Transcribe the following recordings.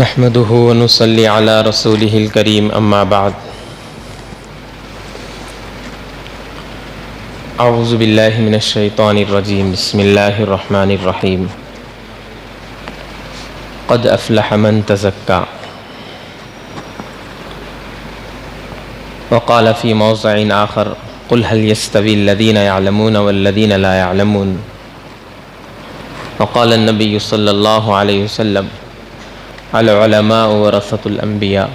نحمده ونصلي على رسوله الكريم اما بعد اعوذ باللہ من الشیطان الرجیم بسم اللہ الرحمن الرحیم قد افلح من تزکا وقال في موضع آخر قل هل يستوي الذين يعلمون والذين لا يعلمون وقال النبي صلى الله عليه وسلم العلماء ورثة الأنبياء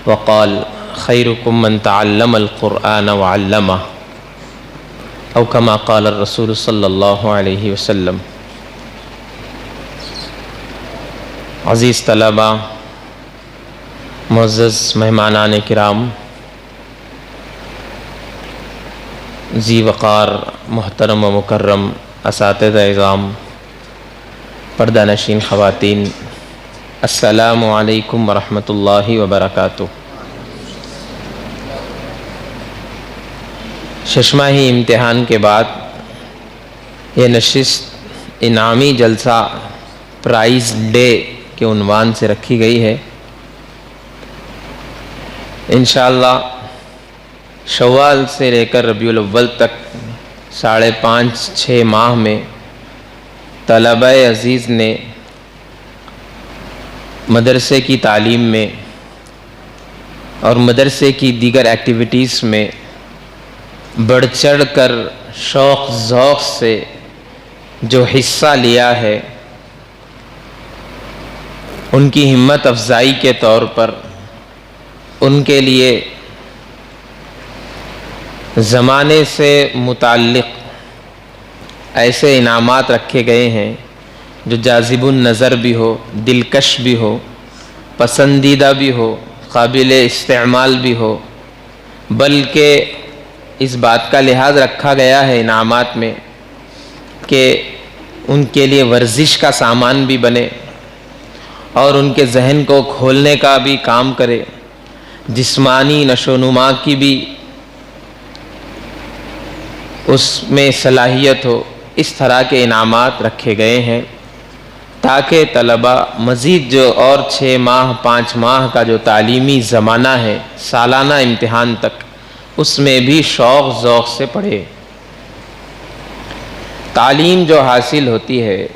وقال خيركم من تعلم القرآن وعلمه او كما قال الرسول صلی اللہ علیہ وسلم۔ عزیز طلباء، معزز مہمانان کرام، ذی وقار محترم و مکرم اساتذہ اعظام، پردہ نشین خواتین، السلام علیکم ورحمۃ اللہ وبرکاتہ۔ ششماہی امتحان کے بعد یہ نشست انعامی جلسہ پرائز ڈے کے عنوان سے رکھی گئی ہے۔ انشاءاللہ شوال سے لے کر ربیع الاول تک 5.5-6 ماہ میں طلبہ عزیز نے مدرسے کی تعلیم میں اور مدرسے کی دیگر ایکٹیویٹیز میں بڑھ چڑھ کر شوق ذوق سے جو حصہ لیا ہے، ان کی ہمت افزائی کے طور پر ان کے لیے زمانے سے متعلق ایسے انعامات رکھے گئے ہیں جو جاذب النظر بھی ہو، دلکش بھی ہو، پسندیدہ بھی ہو، قابل استعمال بھی ہو، بلکہ اس بات کا لحاظ رکھا گیا ہے انعامات میں کہ ان کے لیے ورزش کا سامان بھی بنے اور ان کے ذہن کو کھولنے کا بھی کام کرے، جسمانی نشو و نما کی بھی اس میں صلاحیت ہو۔ اس طرح کے انعامات رکھے گئے ہیں تاکہ طلبہ مزید جو اور 6 ماہ 5 ماہ کا جو تعلیمی زمانہ ہے سالانہ امتحان تک، اس میں بھی شوق ذوق سے پڑھے۔ تعلیم جو حاصل ہوتی ہے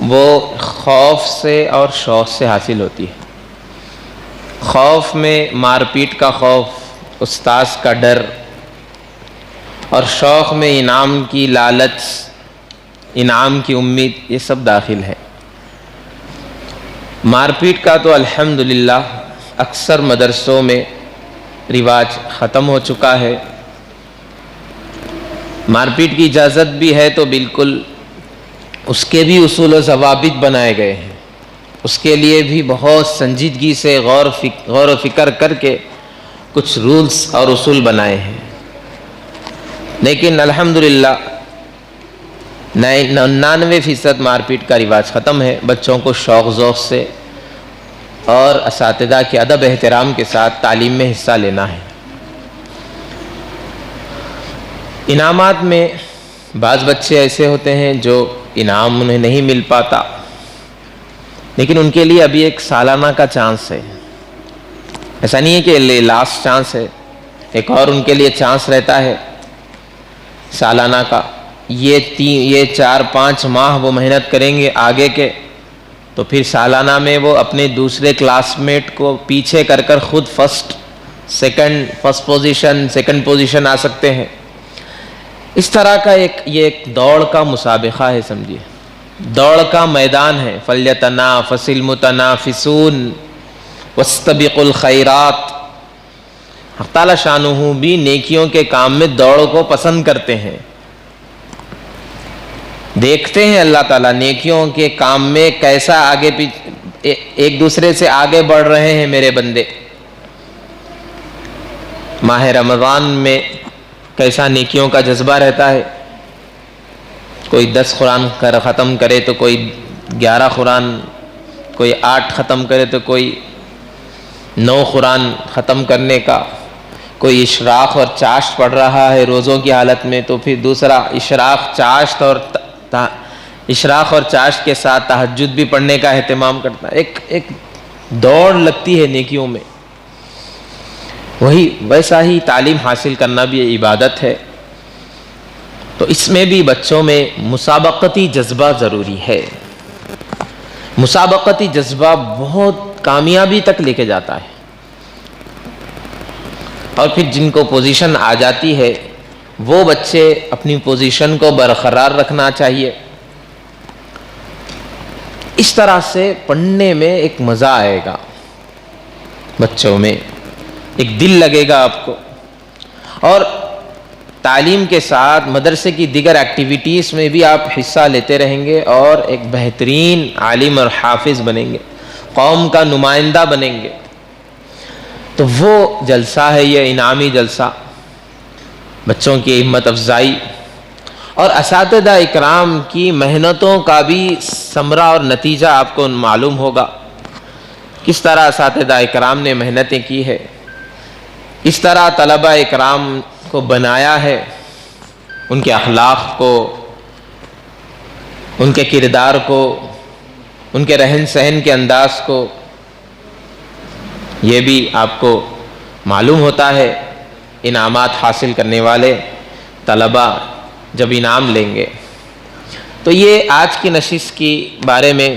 وہ خوف سے اور شوق سے حاصل ہوتی ہے۔ خوف میں مار پیٹ کا خوف، استاذ کا ڈر، اور شوق میں انعام کی لالچ، انعام کی امید، یہ سب داخل ہے۔ مار پیٹ کا تو الحمدللہ اکثر مدرسوں میں رواج ختم ہو چکا ہے۔ مار پیٹ کی اجازت بھی ہے تو بالکل اس کے بھی اصول و ضوابط بنائے گئے ہیں، اس کے لیے بھی بہت سنجیدگی سے غور و فکر کر کے کچھ رولز اور اصول بنائے ہیں، لیکن الحمدللہ 99% مار پیٹ کا رواج ختم ہے۔ بچوں کو شوق ذوق سے اور اساتذہ کے ادب احترام کے ساتھ تعلیم میں حصہ لینا ہے۔ انعامات میں بعض بچے ایسے ہوتے ہیں جو انعام انہیں نہیں مل پاتا، لیکن ان کے لیے ابھی ایک سالانہ کا چانس ہے۔ ایسا نہیں ہے کہ لاسٹ چانس ہے، ایک اور ان کے لیے چانس رہتا ہے سالانہ کا۔ یہ 4-5 ماہ وہ محنت کریں گے آگے کے، تو پھر سالانہ میں وہ اپنے دوسرے کلاس میٹ کو پیچھے کر کر خود فرسٹ پوزیشن آ سکتے ہیں۔ اس طرح کا یہ ایک دوڑ کا مسابقہ ہے، سمجھیے دوڑ کا میدان ہے۔ فَلْيَتَنَافَسِ الْمُتَنَافِسُونَ وَاسْتَبِقُوا الْخَيْرَاتِ۔ حق تعالیٰ شانہ بھی نیکیوں کے کام میں دوڑ کو پسند کرتے ہیں۔ دیکھتے ہیں اللہ تعالیٰ نیکیوں کے کام میں کیسا آگے ایک دوسرے سے آگے بڑھ رہے ہیں میرے بندے۔ ماہ رمضان میں کیسا نیکیوں کا جذبہ رہتا ہے، کوئی 10 قرآن ختم کرے تو کوئی 11 قرآن، کوئی 8 ختم کرے تو کوئی 9 قرآن ختم کرنے کا، کوئی اشراق اور چاشت پڑھ رہا ہے روزوں کی حالت میں تو پھر دوسرا اشراق، چاشت اور اشراق اور چاشت کے ساتھ تہجد بھی پڑھنے کا اہتمام کرتا ہے. ایک دوڑ لگتی ہے نیکیوں میں. ویسا ہی تعلیم حاصل کرنا بھی عبادت ہے. تو اس میں بھی بچوں میں مسابقتی جذبہ ضروری ہے. مسابقتی جذبہ بہت کامیابی تک لے کے جاتا ہے. اور پھر جن کو پوزیشن آ جاتی ہے وہ بچے اپنی پوزیشن کو برقرار رکھنا چاہیے. اس طرح سے پڑھنے میں ایک مزہ آئے گا, بچوں میں ایک دل لگے گا آپ کو. اور تعلیم کے ساتھ مدرسے کی دیگر ایکٹیویٹیز میں بھی آپ حصہ لیتے رہیں گے اور ایک بہترین عالم اور حافظ بنیں گے, قوم کا نمائندہ بنیں گے. تو وہ جلسہ ہے یہ انعامی جلسہ, بچوں کی ہمت افزائی اور اساتذہ اکرام کی محنتوں کا بھی ثمرہ اور نتیجہ آپ کو معلوم ہوگا. کس طرح اساتذہ اکرام نے محنتیں کی ہے, کس طرح طلبہ اکرام کو بنایا ہے, ان کے اخلاق کو, ان کے کردار کو, ان کے رہن سہن کے انداز کو, یہ بھی آپ کو معلوم ہوتا ہے. انعامات حاصل کرنے والے طلبہ جب انعام لیں گے. تو یہ آج کی نشست کی بارے میں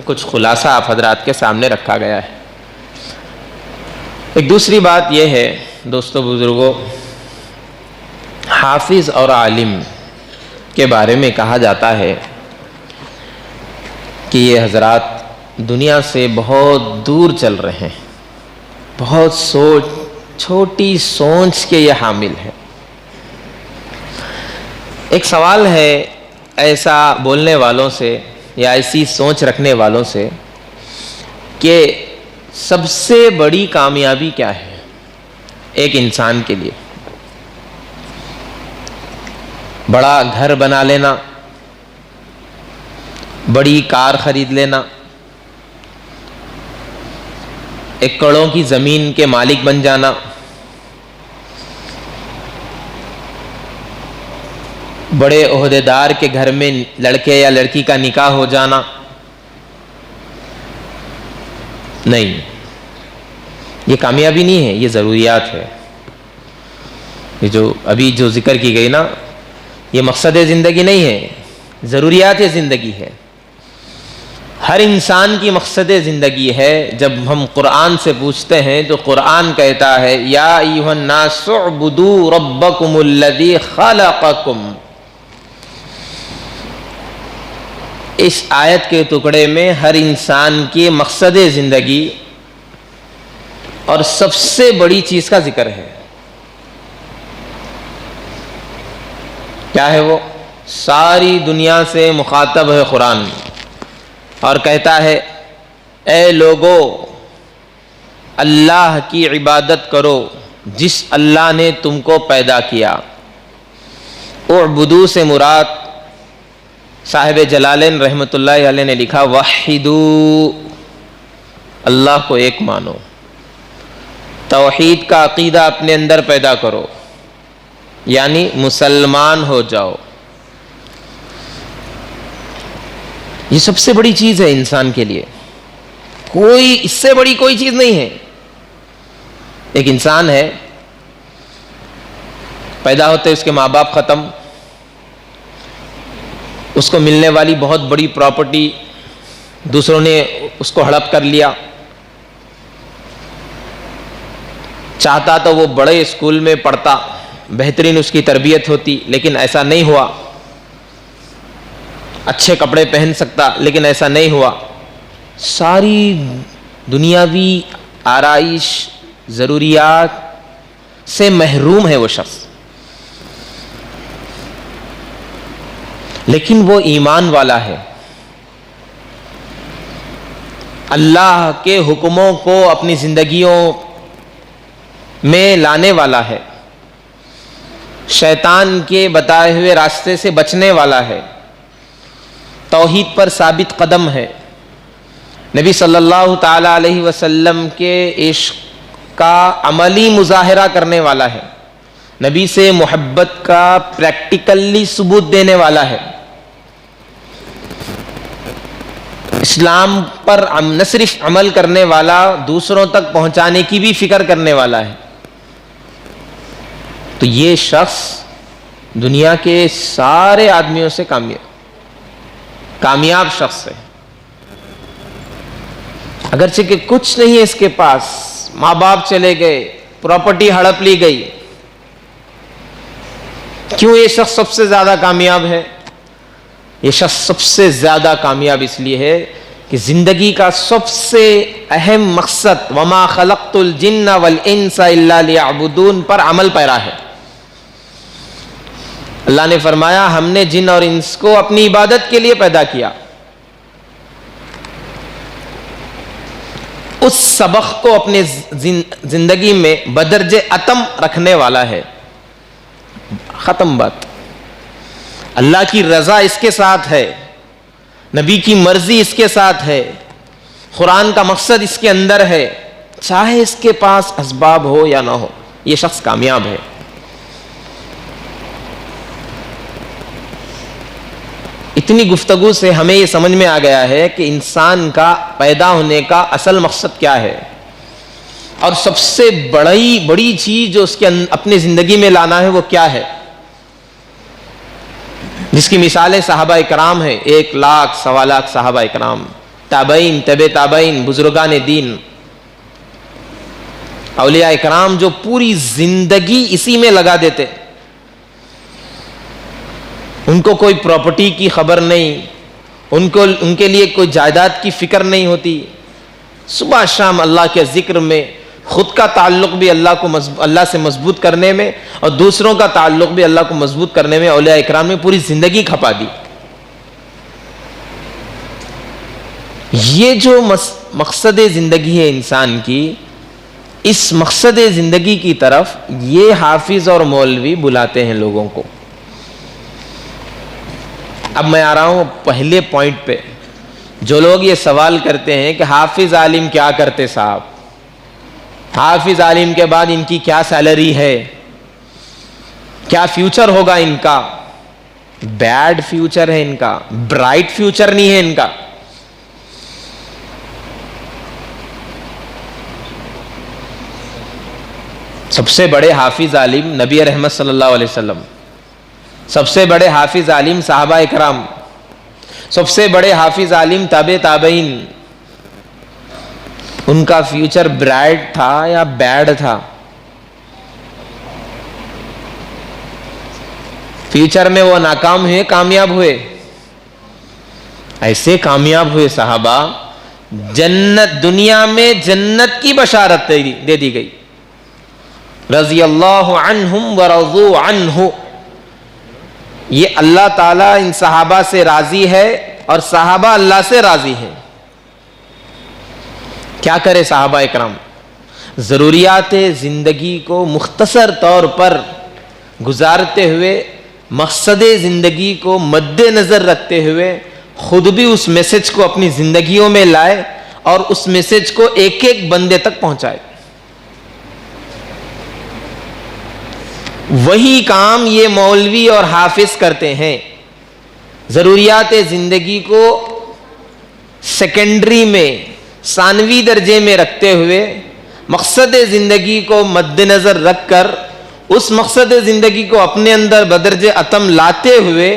کچھ خلاصہ آپ حضرات کے سامنے رکھا گیا ہے. ایک دوسری بات یہ ہے دوستو بزرگوں, حافظ اور عالم کے بارے میں کہا جاتا ہے کہ یہ حضرات دنیا سے بہت دور چل رہے ہیں, بہت چھوٹی سوچ کے یہ حامل ہے. ایک سوال ہے ایسا بولنے والوں سے یا ایسی سوچ رکھنے والوں سے کہ سب سے بڑی کامیابی کیا ہے ایک انسان کے لیے؟ بڑا گھر بنا لینا, بڑی کار خرید لینا, ایکڑوں کی زمین کے مالک بن جانا, بڑے عہدیدار کے گھر میں لڑکے یا لڑکی کا نکاح ہو جانا؟ نہیں, یہ کامیابی نہیں ہے, یہ ضروریات ہے. یہ جو ابھی جو ذکر کی گئی نا, یہ مقصد زندگی نہیں ہے, ضروریات زندگی ہے. ہر انسان کی مقصد زندگی ہے. جب ہم قرآن سے پوچھتے ہیں تو قرآن کہتا ہے یا ایھا الناس اعبدوا ربکم الذی خلقکم. اس آیت کے ٹکڑے میں ہر انسان کی مقصد زندگی اور سب سے بڑی چیز کا ذکر ہے. کیا ہے وہ؟ ساری دنیا سے مخاطب ہے قرآن اور کہتا ہے اے لوگو اللہ کی عبادت کرو جس اللہ نے تم کو پیدا کیا. اعبدو سے مراد صاحب جلالین رحمۃ اللہ علیہ نے لکھا وحدو, اللہ کو ایک مانو, توحید کا عقیدہ اپنے اندر پیدا کرو, یعنی مسلمان ہو جاؤ. یہ سب سے بڑی چیز ہے انسان کے لیے, اس سے بڑی کوئی چیز نہیں ہے. ایک انسان ہے, پیدا ہوتے اس کے ماں باپ ختم, اس کو ملنے والی بہت بڑی پراپرٹی دوسروں نے اس کو ہڑپ کر لیا. چاہتا تو وہ بڑے اسکول میں پڑھتا, بہترین اس کی تربیت ہوتی, لیکن ایسا نہیں ہوا. اچھے کپڑے پہن سکتا, لیکن ایسا نہیں ہوا. ساری دنیاوی آرائش ضروریات سے محروم ہے وہ شخص, لیکن وہ ایمان والا ہے, اللہ کے حکموں کو اپنی زندگیوں میں لانے والا ہے, شیطان کے بتائے ہوئے راستے سے بچنے والا ہے, توحید پر ثابت قدم ہے, نبی صلی اللہ تعالی علیہ وسلم کے عشق کا عملی مظاہرہ کرنے والا ہے, نبی سے محبت کا پریکٹیکلی ثبوت دینے والا ہے. اسلام پر نہ صرف عمل کرنے والا، دوسروں تک پہنچانے کی بھی فکر کرنے والا ہے، تو یہ شخص دنیا کے سارے آدمیوں سے کامیاب شخص ہے۔ اگرچہ کہ کچھ نہیں ہے اس کے پاس، ماں باپ چلے گئے، پراپرٹی ہڑپ لی گئی، کیوں یہ شخص سب سے زیادہ کامیاب ہے؟ یہ شخص سب سے زیادہ کامیاب اس لیے ہے کہ زندگی کا سب سے اہم مقصد وما خلقت الجن والانس الا لیعبدون پر عمل پیرا ہے۔ اللہ نے فرمایا ہم نے جن اور انس کو اپنی عبادت کے لیے پیدا کیا، اس سبق کو اپنے زندگی میں بدرج اتم رکھنے والا ہے۔ ختم بات۔ اللہ کی رضا اس کے ساتھ ہے، نبی کی مرضی اس کے ساتھ ہے، قرآن کا مقصد اس کے اندر ہے، چاہے اس کے پاس اسباب ہو یا نہ ہو، یہ شخص کامیاب ہے۔ اتنی گفتگو سے ہمیں یہ سمجھ میں آ گیا ہے کہ انسان کا پیدا ہونے کا اصل مقصد کیا ہے، اور سب سے بڑی چیز جو اس کے اپنے زندگی میں لانا ہے وہ کیا ہے، جس کی مثالیں صحابہ اکرام ہیں، 1 لاکھ 1.25 لاکھ صحابہ اکرام، تابعین، تبع تابعین، بزرگان دین، اولیاء اکرام جو پوری زندگی اسی میں لگا دیتے، ان کو کوئی پراپرٹی کی خبر نہیں، ان کے لیے کوئی جائیداد کی فکر نہیں ہوتی، صبح شام اللہ کے ذکر میں، خود کا تعلق بھی اللہ سے مضبوط کرنے میں اور دوسروں کا تعلق بھی اللہ کو مضبوط کرنے میں اولیاء اکرام نے پوری زندگی کھپا دی۔ یہ جو مقصد زندگی ہے انسان کی، اس مقصد زندگی کی طرف یہ حافظ اور مولوی بلاتے ہیں لوگوں کو۔ اب میں آ رہا ہوں پہلے پوائنٹ پہ۔ جو لوگ یہ سوال کرتے ہیں کہ حافظ عالم کیا کرتے صاحب، حافظ عالم کے بعد ان کی کیا سیلری ہے، کیا فیوچر ہوگا ان کا، بیڈ فیوچر ہے ان کا، برائٹ فیوچر نہیں ہے ان کا۔ سب سے بڑے حافظ عالم نبی رحمت صلی اللہ علیہ وسلم، سب سے بڑے حافظ عالم صحابہ اکرام، سب سے بڑے حافظ عالم تابع تابعین، ان کا فیوچر برائٹ تھا یا بیڈ تھا؟ فیوچر میں وہ ناکام ہوئے، کامیاب ہوئے؟ ایسے کامیاب ہوئے صحابہ، جنت، دنیا میں جنت کی بشارت دے دی گئی۔ رضی اللہ عنہم ورضوا عنہ، یہ اللہ تعالیٰ ان صحابہ سے راضی ہے اور صحابہ اللہ سے راضی ہے۔ کیا کرے صحابہ اکرام؟ ضروریات زندگی کو مختصر طور پر گزارتے ہوئے، مقصد زندگی کو مد نظر رکھتے ہوئے خود بھی اس میسج کو اپنی زندگیوں میں لائے اور اس میسج کو ایک ایک بندے تک پہنچائے۔ وہی کام یہ مولوی اور حافظ کرتے ہیں، ضروریات زندگی کو سیکنڈری میں، ثانوی درجے میں رکھتے ہوئے، مقصد زندگی کو مد نظر رکھ کر اس مقصد زندگی کو اپنے اندر بدرج اتم لاتے ہوئے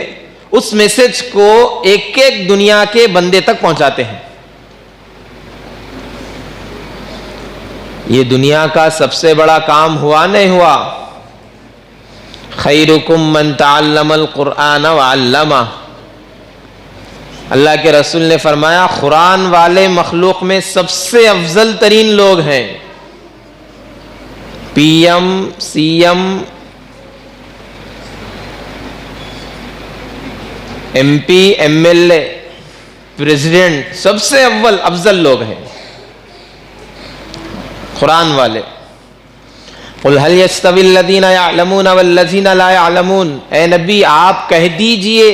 اس میسج کو ایک ایک دنیا کے بندے تک پہنچاتے ہیں۔ یہ دنیا کا سب سے بڑا کام ہوا نہیں ہوا؟ خیرکم من تعلم القرآن وعلمہ، اللہ کے رسول نے فرمایا قرآن والے مخلوق میں سب سے افضل ترین لوگ ہیں۔ P M, C M, M P, M L A, president, سب سے افضل لوگ ہیں قرآن والے۔ قل هل يستوي الذين يعلمون والذين لا يعلمون، اے نبی آپ کہہ دیجئے،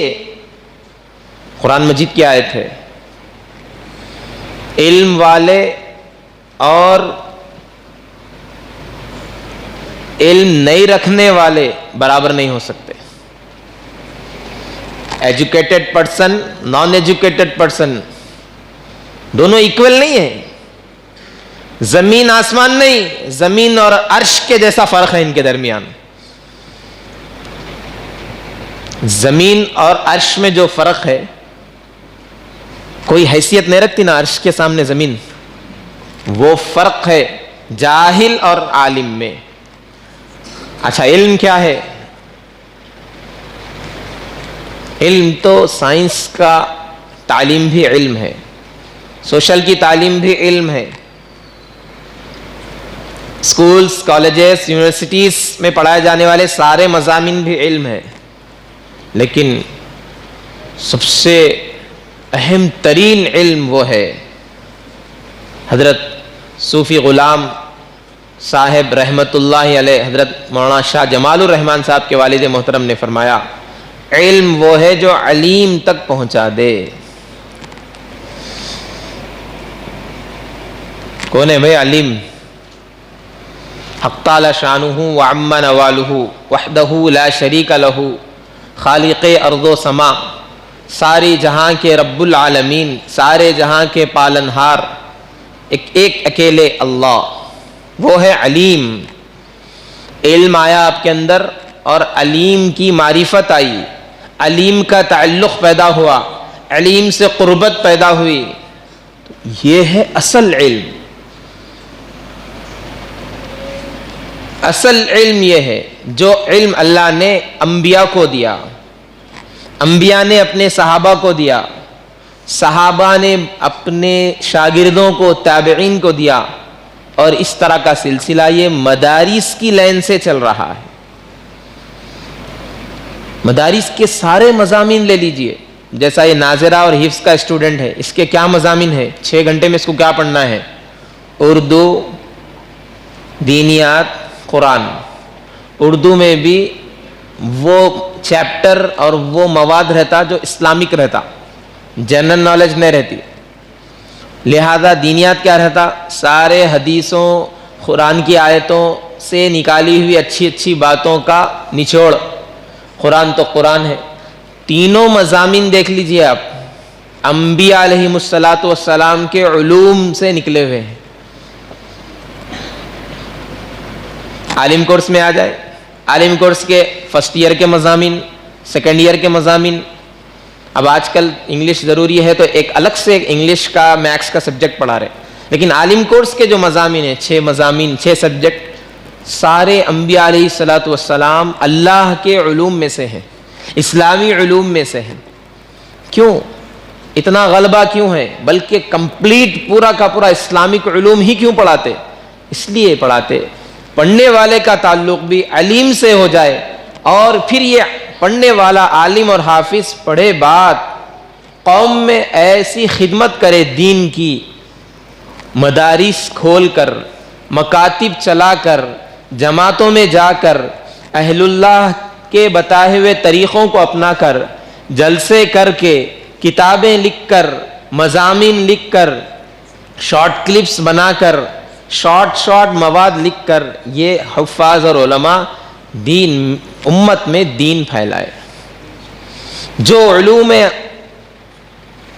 قرآن مجید کی آیت ہے، علم والے اور علم نہیں رکھنے والے برابر نہیں ہو سکتے۔ Educated person, naan educated person, دونوں ایکول نہیں ہیں. زمین آسمان نہیں, زمین اور عرش کے جیسا فرق ہے ان کے درمیان. زمین اور عرش میں جو فرق ہے, کوئی حیثیت نہیں رکھتی نا عرش کے سامنے زمین. وہ فرق ہے جاہل اور عالم میں. اچھا, علم کیا ہے؟ علم تو سائنس کا تعلیم بھی علم ہے, سوشل کی تعلیم بھی علم ہے, اسکولز, کالجز, یونیورسٹیز میں پڑھائے جانے والے سارے مضامین بھی علم ہے. لیکن سب سے اہم ترین علم وہ ہے. حضرت صوفی غلام صاحب رحمت اللہ علیہ, حضرت مولانا شاہ جمال الرحمن صاحب کے والد محترم نے فرمایا, علم وہ ہے جو علیم تک پہنچا دے. کون ہے بھائی علیم؟ حق تعالی شانہ وعم نوالہ وحدہ لا شریک لہ خالق ارض و سما, ساری جہاں کے رب العالمین, سارے جہاں کے پالنہار, ایک اکیلے اللہ, وہ ہے علیم. علم آیا آپ کے اندر اور علیم کی معرفت آئی, علیم کا تعلق پیدا ہوا, علیم سے قربت پیدا ہوئی. یہ ہے اصل علم. اصل علم یہ ہے جو علم اللہ نے انبیاء کو دیا, انبیاء نے اپنے صحابہ کو دیا, صحابہ نے اپنے شاگردوں کو, تابعین کو دیا, اور اس طرح کا سلسلہ یہ مدارس کی لائن سے چل رہا ہے. مدارس کے سارے مضامین لے لیجئے, جیسا یہ ناظرہ اور حفظ کا اسٹوڈنٹ ہے, اس کے کیا مضامین ہیں, 6 گھنٹے میں اس کو کیا پڑھنا ہے؟ اردو, دینیات, قرآن. اردو میں بھی وہ چیپٹر اور وہ مواد رہتا جو اسلامک رہتا, جنرل نالج نہیں رہتی. لہذا دینیات کیا رہتا؟ سارے حدیثوں, قرآن کی آیتوں سے نکالی ہوئی اچھی اچھی باتوں کا نچوڑ. قرآن تو قرآن ہے. تینوں مضامین دیکھ لیجئے آپ, انبیاء علیہم الصلاۃ والسلام کے علوم سے نکلے ہوئے ہیں. عالم کورس میں آ جائے, عالم کورس کے فرسٹ ایئر کے مضامین, سیکنڈ ایئر کے مضامین. اب آج کل انگلش ضروری ہے تو ایک الگ سے انگلش کا, میکس کا سبجیکٹ پڑھا رہے, لیکن عالم کورس کے جو مضامین ہیں, 6 مضامین, 6 سبجیکٹ, سارے انبیاء علیہ الصلاۃ والسلام اللہ کے علوم میں سے ہیں, اسلامی علوم میں سے ہیں. کیوں اتنا غلبہ کیوں ہے؟ بلکہ کمپلیٹ پورا کا پورا اسلامک علوم ہی کیوں پڑھاتے؟ اس لیے پڑھاتے پڑھنے والے کا تعلق بھی علیم سے ہو جائے, اور پھر یہ پڑھنے والا عالم اور حافظ پڑھے بعد قوم میں ایسی خدمت کرے دین کی, مدارس کھول کر, مکاتب چلا کر, جماعتوں میں جا کر, اہل اللہ کے بتائے ہوئے طریقوں کو اپنا کر, جلسے کر کے, کتابیں لکھ کر, مضامین لکھ کر, شارٹ کلپس بنا کر, شارٹ مواد لکھ کر, یہ حفاظ اور علماء دین, امت میں دین پھیلائے. جو علوم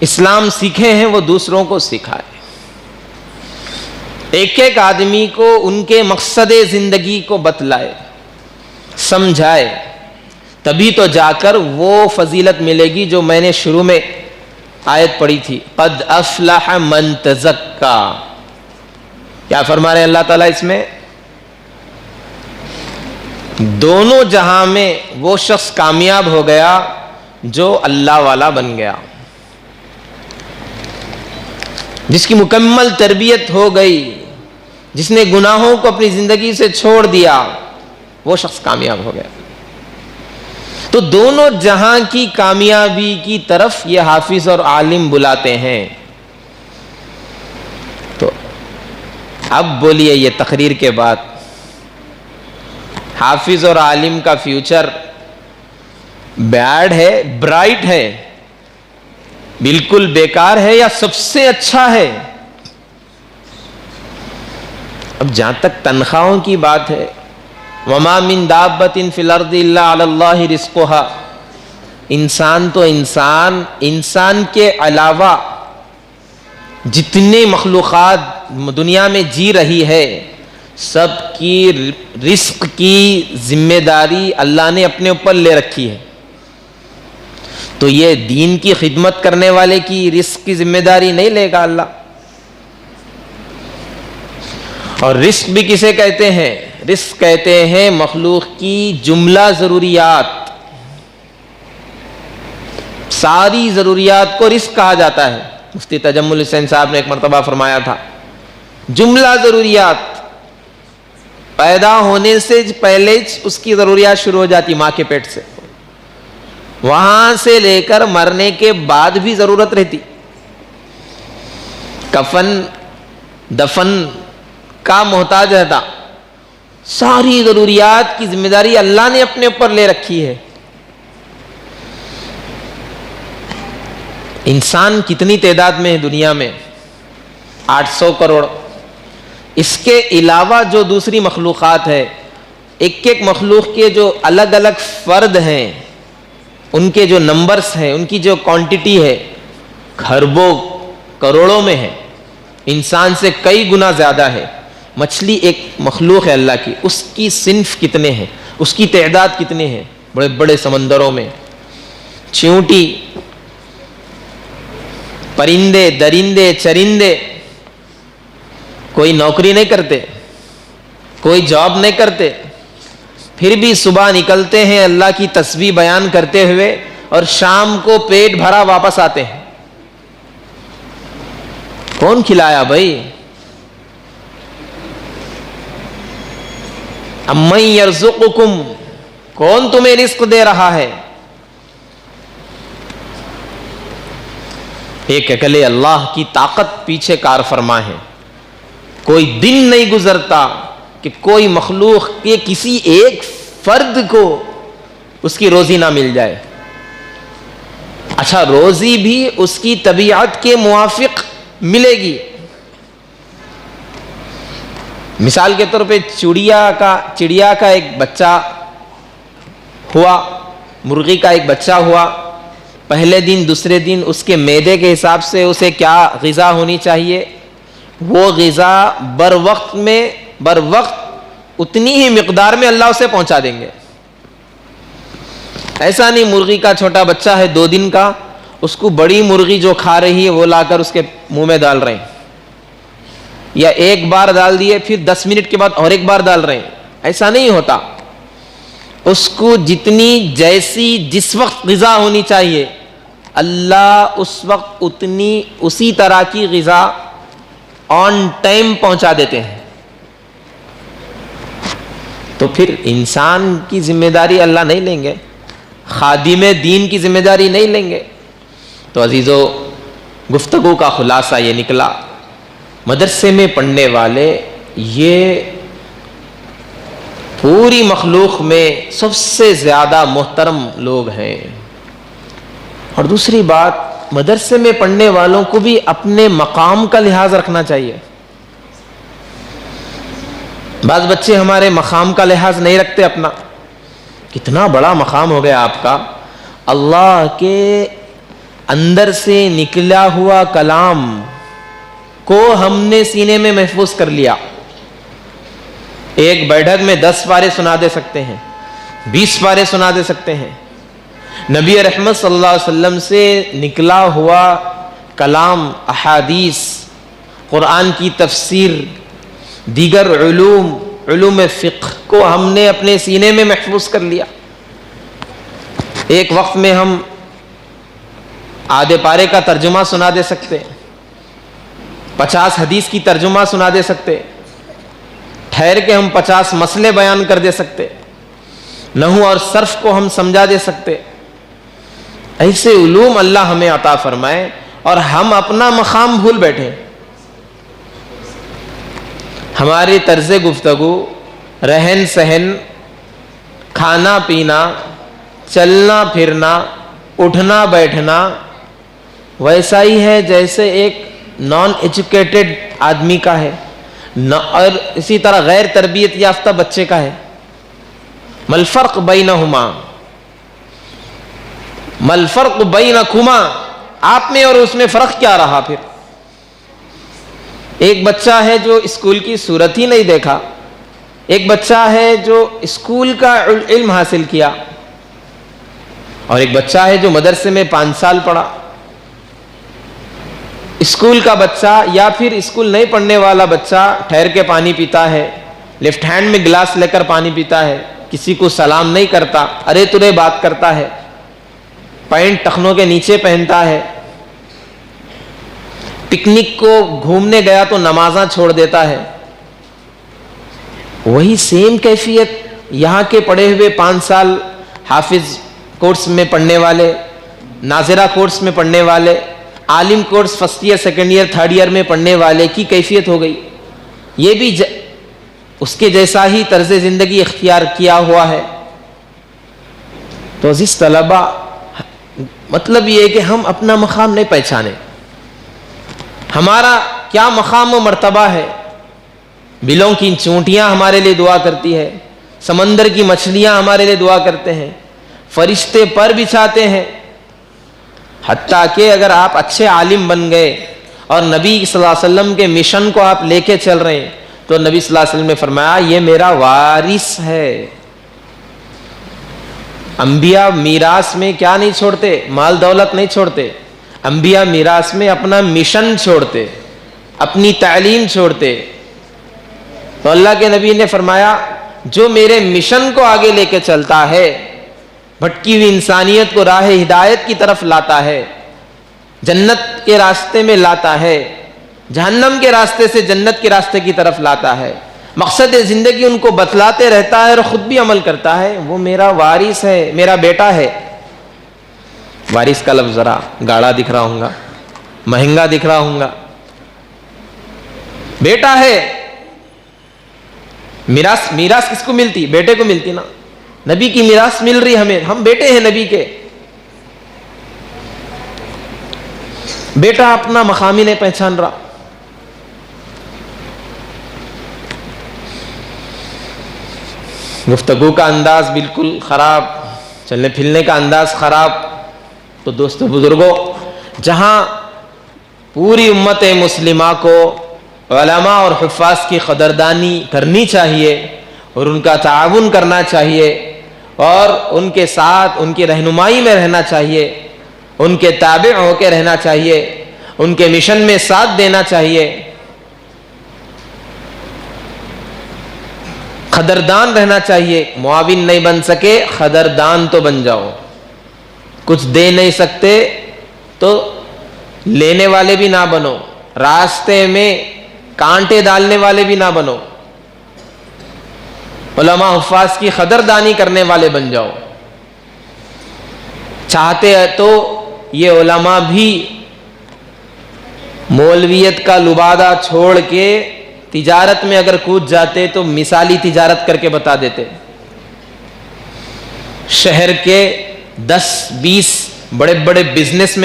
اسلام سیکھے ہیں وہ دوسروں کو سکھائے. ایک ایک آدمی کو ان کے مقصد زندگی کو بتلائے, سمجھائے, تبھی تو جا کر وہ فضیلت ملے گی جو میں نے شروع میں آیت پڑھی تھی, قد افلح من تزکا. کیا فرما رہے ہیں اللہ تعالیٰ اس میں؟ دونوں جہاں میں وہ شخص کامیاب ہو گیا جو اللہ والا بن گیا, جس کی مکمل تربیت ہو گئی, جس نے گناہوں کو اپنی زندگی سے چھوڑ دیا, وہ شخص کامیاب ہو گیا. تو دونوں جہاں کی کامیابی کی طرف یہ حافظ اور عالم بلاتے ہیں. تو اب بولیے, یہ تقریر کے بعد حافظ اور عالم کا فیوچر بیڈ ہے, برائٹ ہے, بالکل بیکار ہے, یا سب سے اچھا ہے؟ اب جہاں تک تنخواہوں کی بات ہے, وما من دابۃ فی الارض الا علی اللہ رزقها, انسان تو انسان کے علاوہ جتنے مخلوقات دنیا میں جی رہی ہے سب کی رزق کی ذمہ داری اللہ نے اپنے اوپر لے رکھی ہے. تو یہ دین کی خدمت کرنے والے کی رزق کی ذمہ داری نہیں لے گا اللہ. اور رزق بھی کسے کہتے ہیں؟ رزق کہتے ہیں مخلوق کی جملہ ضروریات. ساری ضروریات کو رزق کہا جاتا ہے. مفتی تجمل حسین صاحب نے ایک مرتبہ فرمایا تھا جملہ ضروریات پیدا ہونے سے پہلے اس کی ضروریات شروع ہو جاتی ماں کے پیٹ سے, وہاں سے لے کر مرنے کے بعد بھی ضرورت رہتی. کفن دفن کا محتاج رہتا. ساری ضروریات کی ذمہ داری اللہ نے اپنے اوپر لے رکھی ہے. انسان کتنی تعداد میں ہے دنیا میں؟ 800 کروڑ. اس کے علاوہ جو دوسری مخلوقات ہے, ایک ایک مخلوق کے جو الگ الگ فرد ہیں, ان کے جو نمبرز ہیں, ان کی جو کوانٹٹی ہے, کھربوں کروڑوں میں ہے. انسان سے کئی گنا زیادہ ہے. مچھلی ایک مخلوق ہے اللہ کی, اس کی صنف کتنے ہیں, اس کی تعداد کتنے ہیں بڑے بڑے سمندروں میں. چیونٹی, پرندے درندے چرندے کوئی نوکری نہیں کرتے, کوئی جاب نہیں کرتے, پھر بھی صبح نکلتے ہیں اللہ کی تسبیح بیان کرتے ہوئے اور شام کو پیٹ بھرا واپس آتے ہیں. کون کھلایا بھائی؟ امن یرزقکم, کون تمہیں رزق دے رہا ہے؟ ایک اکیلے اللہ کی طاقت پیچھے کار فرما ہے. کوئی دن نہیں گزرتا کہ کوئی مخلوق کے کسی ایک فرد کو اس کی روزی نہ مل جائے. اچھا, روزی بھی اس کی طبیعت کے موافق ملے گی. مثال کے طور پہ چڑیا کا ایک بچہ ہوا, مرغی کا ایک بچہ ہوا. پہلے دن دوسرے دن اس کے معدے کے حساب سے اسے کیا غذا ہونی چاہیے, وہ غذا بر وقت اتنی ہی مقدار میں اللہ اسے پہنچا دیں گے. ایسا نہیں مرغی کا چھوٹا بچہ ہے 2 دن کا, اس کو بڑی مرغی جو کھا رہی ہے وہ لا کر اس کے منہ میں ڈال رہے ہیں, یا ایک بار ڈال دیے پھر 10 منٹ کے بعد اور ایک بار ڈال رہے ہیں. ایسا نہیں ہوتا. اس کو جتنی جیسی جس وقت غذا ہونی چاہیے اللہ اس وقت اسی طرح کی غذا آن ٹائم پہنچا دیتے ہیں. تو پھر انسان کی ذمہ داری اللہ نہیں لیں گے, خادم دین کی ذمہ داری نہیں لیں گے. تو عزیزو, گفتگو کا خلاصہ یہ نکلا, مدرسے میں پڑھنے والے یہ پوری مخلوق میں سب سے زیادہ محترم لوگ ہیں. اور دوسری بات, مدرسے میں پڑھنے والوں کو بھی اپنے مقام کا لحاظ رکھنا چاہیے. بعض بچے ہمارے مقام کا لحاظ نہیں رکھتے اپنا. کتنا بڑا مقام ہو گیا آپ کا, اللہ کے اندر سے نکلا ہوا کلام کو ہم نے سینے میں محفوظ کر لیا. ایک بیٹھک میں 10 پارے سنا دے سکتے ہیں, 20 پارے سنا دے سکتے ہیں. نبی رحمت صلی اللہ علیہ وسلم سے نکلا ہوا کلام, احادیث, قرآن کی تفسیر, دیگر علوم فقہ کو ہم نے اپنے سینے میں محفوظ کر لیا. ایک وقت میں ہم آدھے پارے کا ترجمہ سنا دے سکتے, 50 حدیث کی ترجمہ سنا دے سکتے, ٹھہر کے ہم 50 مسئلے بیان کر دے سکتے, نحو اور صرف کو ہم سمجھا دے سکتے. ایسے علوم اللہ ہمیں عطا فرمائے اور ہم اپنا مقام بھول بیٹھے. ہماری طرز گفتگو, رہن سہن, کھانا پینا, چلنا پھرنا, اٹھنا بیٹھنا ویسا ہی ہے جیسے ایک نان ایجوکیٹڈ آدمی کا ہے, اور اسی طرح غیر تربیت یافتہ بچے کا ہے. مل فرق بینہما, مل فرق بینکما, آپ میں اور اس میں فرق کیا رہا؟ پھر ایک بچہ ہے جو اسکول کی صورت ہی نہیں دیکھا، ایک بچہ ہے جو اسکول کا علم حاصل کیا، اور ایک بچہ ہے جو مدرسے میں 5 سال پڑھا۔ اسکول کا بچہ یا پھر اسکول نہیں پڑھنے والا بچہ ٹھہر کے پانی پیتا ہے، لیفٹ ہینڈ میں گلاس لے کر پانی پیتا ہے، کسی کو سلام نہیں کرتا، ارے ترے بات کرتا ہے، پینٹ ٹخنوں کے نیچے پہنتا ہے، پکنک کو گھومنے گیا تو نمازاں چھوڑ دیتا ہے۔ وہی سیم کیفیت یہاں کے پڑھے ہوئے 5 سال حافظ کورس میں پڑھنے والے، ناظرہ کورس میں پڑھنے والے، عالم course first year second year third year میں پڑھنے والے کی کیفیت ہو گئی۔ یہ بھی اس کے جیسا ہی طرز زندگی اختیار کیا ہوا ہے۔ تو عزیز طلبہ، مطلب یہ ہے کہ ہم اپنا مقام نہیں پہچانے، ہمارا کیا مقام و مرتبہ ہے۔ بلوں کی چونٹیاں ہمارے لیے دعا کرتی ہے، سمندر کی مچھلیاں ہمارے لیے دعا کرتے ہیں، فرشتے پر بچھاتے ہیں۔ حتیٰ کہ اگر آپ اچھے عالم بن گئے اور نبی صلی اللہ علیہ وسلم کے مشن کو آپ لے کے چل رہے ہیں، تو نبی صلی اللہ علیہ وسلم نے فرمایا یہ میرا وارث ہے۔ انبیاء میراث میں کیا نہیں چھوڑتے؟ مال دولت نہیں چھوڑتے، انبیاء میراث میں اپنا مشن چھوڑتے، اپنی تعلیم چھوڑتے۔ تو اللہ کے نبی نے فرمایا جو میرے مشن کو آگے لے کے چلتا ہے، بھٹکی ہوئی انسانیت کو راہ ہدایت کی طرف لاتا ہے، جنت کے راستے میں لاتا ہے، جہنم کے راستے سے جنت کے راستے کی طرف لاتا ہے، مقصد زندگی ان کو بتلاتے رہتا ہے اور خود بھی عمل کرتا ہے، وہ میرا وارث ہے، میرا بیٹا ہے۔ وارث کا لفظ ذرا گاڑا دکھ رہا ہوں گا، مہنگا دکھ رہا ہوں گا۔ بیٹا ہے، میراث کس کو ملتی؟ بیٹے کو ملتی نا۔ نبی کی میراث مل رہی ہمیں، ہم بیٹے ہیں نبی کے۔ بیٹا اپنا مقام ہی نہیں پہچان رہا۔ گفتگو کا انداز بالکل خراب، چلنے پھرنے کا انداز خراب۔ تو دوستو بزرگوں، جہاں پوری امت مسلمہ کو علماء اور حفاظ کی قدردانی کرنی چاہیے اور ان کا تعاون کرنا چاہیے اور ان کے ساتھ ان کی رہنمائی میں رہنا چاہیے، ان کے تابع ہو کے رہنا چاہیے، ان کے مشن میں ساتھ دینا چاہیے، قدردان رہنا چاہیے۔ معاون نہیں بن سکے، قدردان تو بن جاؤ۔ کچھ دے نہیں سکتے تو لینے والے بھی نہ بنو، راستے میں کانٹے ڈالنے والے بھی نہ بنو، علماء حفاظ کی قدردانی کرنے والے بن جاؤ۔ چاہتے ہیں تو یہ علماء بھی مولویت کا لبادہ چھوڑ کے تجارت میں اگر کود جاتے تو مثالی تجارت کر کے بتا دیتے، شہر کے 10-20 بڑے بڑے بزنس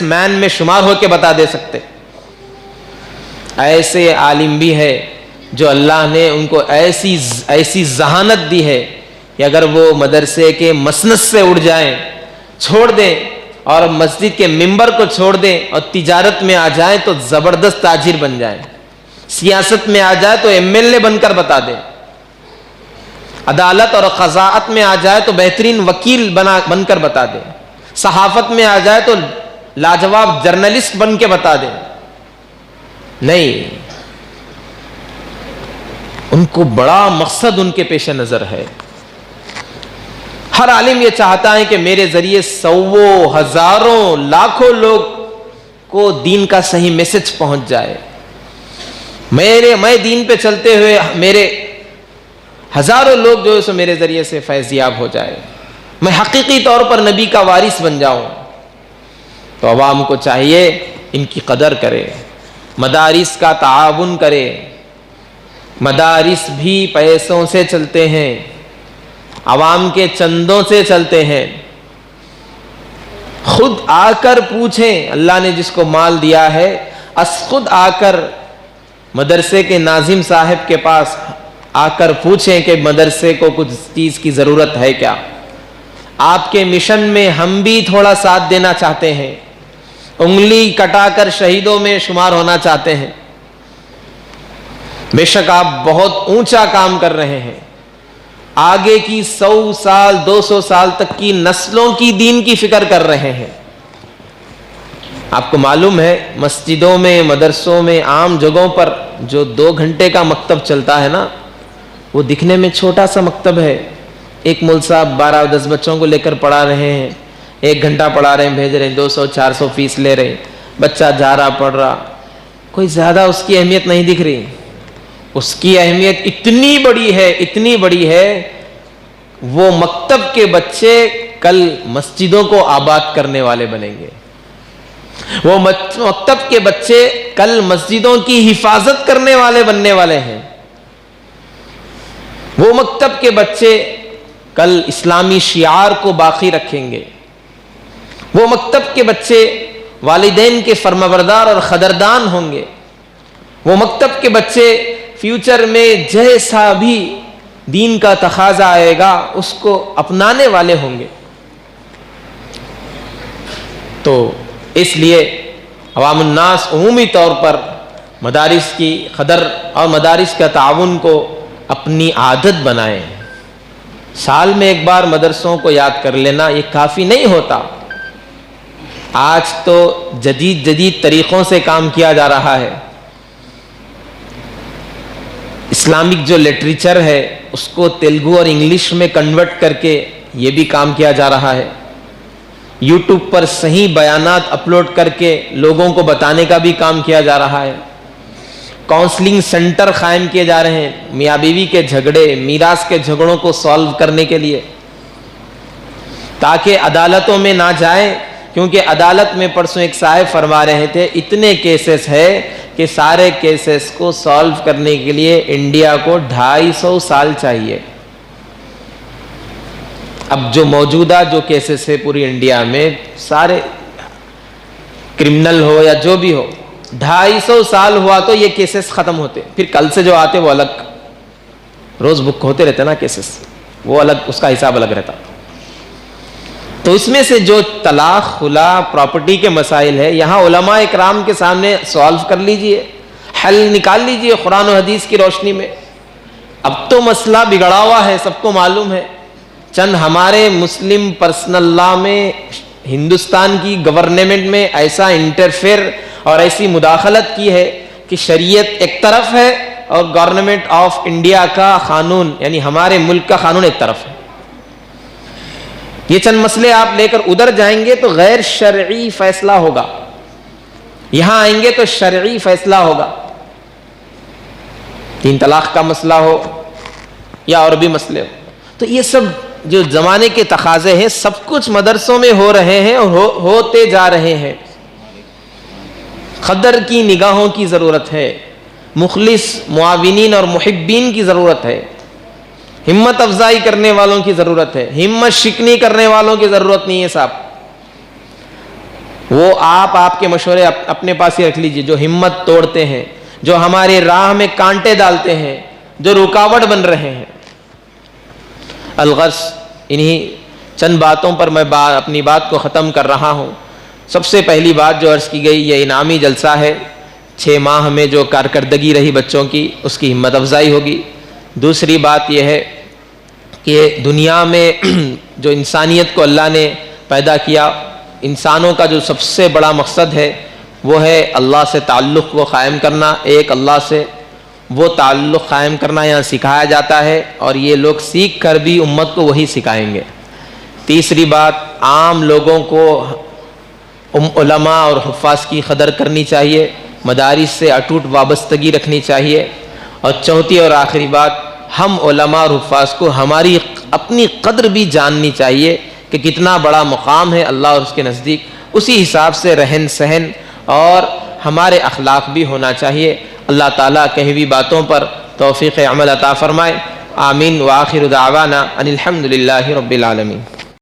مین میں شمار ہو کے بتا دے سکتے۔ ایسے عالم بھی ہے جو اللہ نے ان کو ایسی ذہانت دی ہے کہ اگر وہ مدرسے کے مسند سے اڑ جائیں، چھوڑ دیں اور مسجد کے ممبر کو چھوڑ دیں اور تجارت میں آ جائیں تو زبردست تاجر بن جائیں، سیاست میں آ جائے تو MLA بن کر بتا دیں، عدالت اور قضاءت میں آ جائے تو بہترین وکیل بن کر بتا دیں، صحافت میں آ جائے تو لاجواب جرنلسٹ بن کے بتا دیں۔ نہیں، ان کو بڑا مقصد ان کے پیش نظر ہے۔ ہر عالم یہ چاہتا ہے کہ میرے ذریعے 100 ہزاروں لاکھوں لوگ کو دین کا صحیح میسج پہنچ جائے، میں دین پہ چلتے ہوئے میرے ہزاروں لوگ جو ہے سو میرے ذریعے سے فیضیاب ہو جائے، میں حقیقی طور پر نبی کا وارث بن جاؤں۔ تو عوام کو چاہیے ان کی قدر کرے، مدارس کا تعاون کرے۔ مدارس بھی پیسوں سے چلتے ہیں، عوام کے چندوں سے چلتے ہیں۔ خود آ کر پوچھیں، اللہ نے جس کو مال دیا ہے، خود آ کر مدرسے کے ناظم صاحب کے پاس آ کر پوچھیں کہ مدرسے کو کچھ چیز کی ضرورت ہے کیا؟ آپ کے مشن میں ہم بھی تھوڑا ساتھ دینا چاہتے ہیں، انگلی کٹا کر شہیدوں میں شمار ہونا چاہتے ہیں، بے شک آپ بہت اونچا کام کر رہے ہیں، آگے کی 100 سال 200 سال تک کی نسلوں کی دین کی فکر کر رہے ہیں۔ آپ کو معلوم ہے مسجدوں میں، مدرسوں میں، عام جگہوں پر جو 2 گھنٹے کا مکتب چلتا ہے نا، وہ دکھنے میں چھوٹا سا مکتب ہے۔ ایک مول صاحب 12-10 بچوں کو لے کر پڑھا رہے ہیں، 1 گھنٹہ پڑھا رہے ہیں، بھیج رہے ہیں، 200-400 فیس لے رہے ہیں، بچہ جا رہا پڑھ رہا، کوئی زیادہ اس کی اہمیت نہیں دکھ رہی۔ اس کی اہمیت اتنی بڑی ہے، وہ مکتب کے بچے کل مسجدوں کو آباد کرنے والے بنیں گے، وہ مکتب کے بچے کل مسجدوں کی حفاظت کرنے والے بننے والے ہیں، وہ مکتب کے بچے کل اسلامی شعار کو باقی رکھیں گے، وہ مکتب کے بچے والدین کے فرمانبردار اور قدردان ہوں گے، وہ مکتب کے بچے فیوچر میں جیسا بھی دین کا تقاضا آئے گا اس کو اپنانے والے ہوں گے۔ تو اس لیے عوام الناس عمومی طور پر مدارس کی قدر اور مدارس کا تعاون کو اپنی عادت بنائیں۔ سال میں ایک بار مدرسوں کو یاد کر لینا یہ کافی نہیں ہوتا۔ آج تو جدید طریقوں سے کام کیا جا رہا ہے۔ اسلامک جو لٹریچر ہے اس کو تیلگو اور انگلش میں کنورٹ کر کے یہ بھی کام کیا جا رہا ہے۔ یوٹیوب پر صحیح بیانات اپلوڈ کر کے لوگوں کو بتانے کا بھی کام کیا جا رہا ہے۔ کاؤنسلنگ سینٹر قائم کیے جا رہے ہیں میاں بیوی کے جھگڑے، میراث کے جھگڑوں کو سالو کرنے کے لیے، تاکہ عدالتوں میں نہ جائیں، کیونکہ عدالت میں پرسوں ایک صاحب فرما رہے تھے اتنے کیسز ہے کہ سارے کیسز کو سالو کرنے کے لیے انڈیا کو 250 سال چاہیے۔ اب جو موجودہ جو کیسز ہے پوری انڈیا میں، سارے کرمنل ہو یا جو بھی ہو، 250 سال ہوا تو یہ کیسز ختم ہوتے، پھر کل سے جو آتے وہ الگ، روز بک ہوتے رہتے نا کیسز، وہ الگ، اس کا حساب الگ رہتا۔ تو اس میں سے جو طلاق، خلا، پراپرٹی کے مسائل ہے، یہاں علماء اکرام کے سامنے سالو کر لیجئے، حل نکال لیجئے قرآن و حدیث کی روشنی میں۔ اب تو مسئلہ بگڑا ہوا ہے، سب کو معلوم ہے۔ چند ہمارے مسلم پرسنل لا میں ہندوستان کی گورنمنٹ میں ایسا انٹرفیئر اور ایسی مداخلت کی ہے کہ شریعت ایک طرف ہے اور گورنمنٹ آف انڈیا کا قانون، یعنی ہمارے ملک کا قانون ایک طرف ہے۔ یہ چند مسئلے آپ لے کر ادھر جائیں گے تو غیر شرعی فیصلہ ہوگا، یہاں آئیں گے تو شرعی فیصلہ ہوگا۔ 3 طلاق کا مسئلہ ہو یا اور بھی مسئلے ہو، تو یہ سب جو زمانے کے تقاضے ہیں سب کچھ مدرسوں میں ہو رہے ہیں اور ہوتے جا رہے ہیں۔ قدر کی نگاہوں کی ضرورت ہے، مخلص معاونین اور محبین کی ضرورت ہے، ہمت افزائی کرنے والوں کی ضرورت ہے، ہمت شکنی کرنے والوں کی ضرورت نہیں ہے صاحب۔ وہ آپ کے مشورے اپنے پاس ہی رکھ لیجئے، جو ہمت توڑتے ہیں، جو ہماری راہ میں کانٹے ڈالتے ہیں، جو رکاوٹ بن رہے ہیں۔ الغرض انہی چند باتوں پر میں اپنی بات کو ختم کر رہا ہوں۔ سب سے پہلی بات جو عرض کی گئی، یہ انعامی جلسہ ہے، 6 ماہ میں جو کارکردگی رہی بچوں کی، اس کی ہمت افزائی ہوگی۔ دوسری بات یہ ہے کہ دنیا میں جو انسانیت کو اللہ نے پیدا کیا، انسانوں کا جو سب سے بڑا مقصد ہے وہ ہے اللہ سے تعلق کو قائم کرنا، ایک اللہ سے وہ تعلق قائم کرنا یہاں سکھایا جاتا ہے، اور یہ لوگ سیکھ کر بھی امت کو وہی سکھائیں گے۔ تیسری بات، عام لوگوں کو علماء اور حفاظ کی قدر کرنی چاہیے، مدارس سے اٹوٹ وابستگی رکھنی چاہیے۔ اور چوتھی اور آخری بات، ہم علماء اور حفاظ کو ہماری اپنی قدر بھی جاننی چاہیے کہ کتنا بڑا مقام ہے اللہ اور اس کے نزدیک، اسی حساب سے رہن سہن اور ہمارے اخلاق بھی ہونا چاہیے۔ اللہ تعالیٰ کہی ہوئی باتوں پر توفیق عمل عطا فرمائے۔ آمین۔ وآخر دعوانا ان الحمد للہ رب العالمین۔